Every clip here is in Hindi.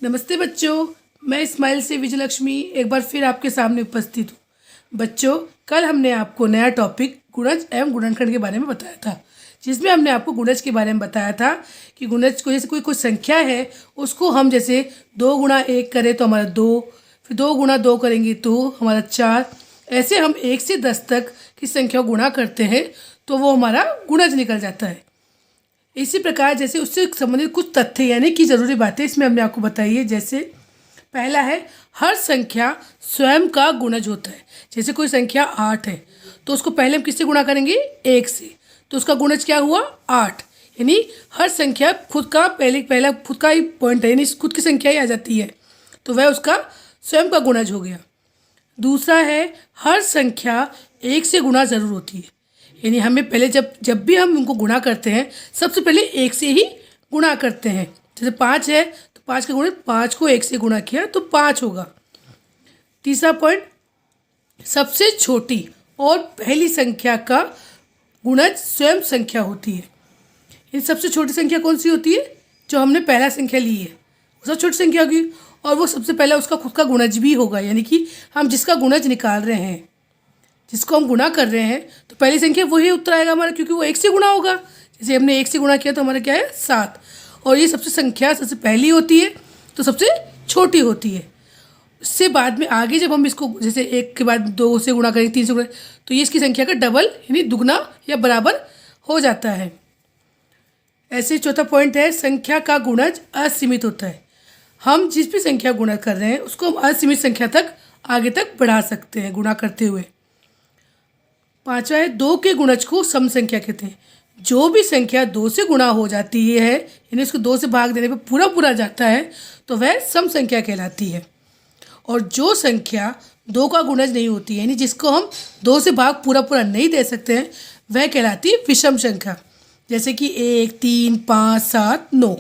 नमस्ते बच्चों, मैं इस्माइल से विजयलक्ष्मी एक बार फिर आपके सामने उपस्थित हूँ। बच्चों, कल हमने आपको नया टॉपिक गुणज एवं गुणनखंड के बारे में बताया था, जिसमें हमने आपको गुणज के बारे में बताया था कि गुणज को जैसे कोई संख्या है उसको हम जैसे 2 गुणा 1 करें तो हमारा 2, फिर 2 गुणा 2 करेंगे तो हमारा 4, ऐसे हम 1 से 10 तक की संख्या गुणा करते हैं तो वो हमारा गुणज निकल जाता है। इसी प्रकार जैसे उससे संबंधित कुछ तथ्य यानी कि ज़रूरी बातें इसमें हमने आपको बताई है। जैसे पहला है, हर संख्या स्वयं का गुणज होता है। जैसे कोई संख्या 8 है तो उसको पहले हम किससे गुणा करेंगे? 1 से, तो उसका गुणज क्या हुआ? 8। यानी हर संख्या खुद का पहला खुद का ही पॉइंट है, यानी खुद की संख्या ही आ जाती है तो वह उसका स्वयं का गुणज हो गया। दूसरा है, हर संख्या 1 से गुणा ज़रूर होती है। यानी हमें पहले जब भी हम उनको गुणा करते हैं सबसे पहले 1 से ही गुणा करते हैं। जैसे 5 है तो 5 का गुणज, 5 को 1 से गुणा किया तो 5 होगा। तीसरा पॉइंट, सबसे छोटी और पहली संख्या का गुणज स्वयं संख्या होती है। ये सबसे छोटी संख्या कौन सी होती है? जो हमने पहला संख्या ली है वो सबसे छोटी संख्या होगी और वो सबसे पहले उसका खुद का गुणज भी होगा। यानी कि हम जिसका गुणज निकाल रहे हैं, जिसको हम गुणा कर रहे हैं, तो पहली संख्या वही उत्तर आएगा हमारा, क्योंकि वो 1 से गुणा होगा। जैसे हमने 1 से गुणा किया तो हमारा क्या है? 7। और ये सबसे पहली होती है तो सबसे छोटी होती है। उससे बाद में आगे जब हम इसको जैसे 1 के बाद 2 से गुणा करेंगे, 3 से गुणा, तो ये इसकी संख्या का डबल यानी दुगना या बराबर हो जाता है। ऐसे चौथा पॉइंट है, संख्या का गुणज असीमित होता है। हम जिस भी संख्या गुणा कर रहे हैं उसको हम असीमित संख्या तक आगे तक बढ़ा सकते हैं गुणा करते हुए। पांचवा है, 2 के गुणज को सम संख्या कहते हैं। जो भी संख्या 2 से गुणा हो जाती है यानी उसको 2 से भाग देने पर पूरा जाता है तो वह सम संख्या कहलाती है। और जो संख्या 2 का गुणज नहीं होती है यानी जिसको हम 2 से भाग पूरा नहीं दे सकते हैं वह कहलाती है विषम संख्या। जैसे कि 1, 3, 5, 7, 9,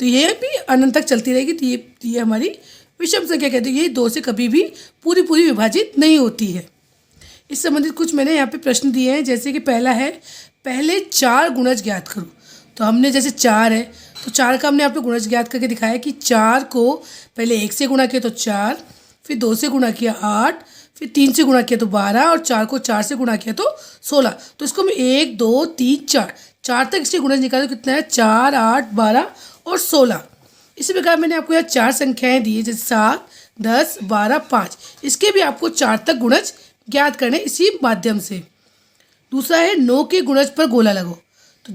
तो ये भी अनंत तक चलती रहेगी तो ये हमारी विषम संख्या कहती है। ये 2 से कभी भी पूरी विभाजित नहीं होती है। इस संबंधित कुछ मैंने यहाँ पे प्रश्न दिए हैं। जैसे कि पहला है, पहले 4 गुणज ज्ञात करो। तो हमने जैसे 4 है तो 4 का हमने यहाँ पे गुणज ज्ञात करके दिखाया कि 4 को पहले 1 से गुणा किया तो 4, फिर 2 से गुणा किया 8, फिर 3 से गुणा किया तो 12 और 4 को 4 से गुणा किया तो 16। तो इसको हम 1, 2, 3, 4 तक इसके गुणज निकाले तो कितना है? 4, 8, 12 और 16। इसी प्रकार मैंने आपको यहाँ 4 संख्याएँ दी है, जैसे 7, 10, 12, 5। इसके भी आपको 4 तक गुणज ज्ञात करने इसी माध्यम से। दूसरा है, 9 के गुणज पर गोला लगाओ। तो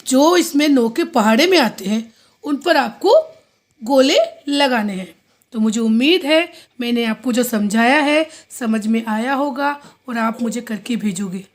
जो इसमें 9 के पहाड़े में आते हैं उन पर आपको गोले लगाने हैं। तो मुझे उम्मीद है मैंने आपको जो समझाया है समझ में आया होगा और आप मुझे करके भेजोगे।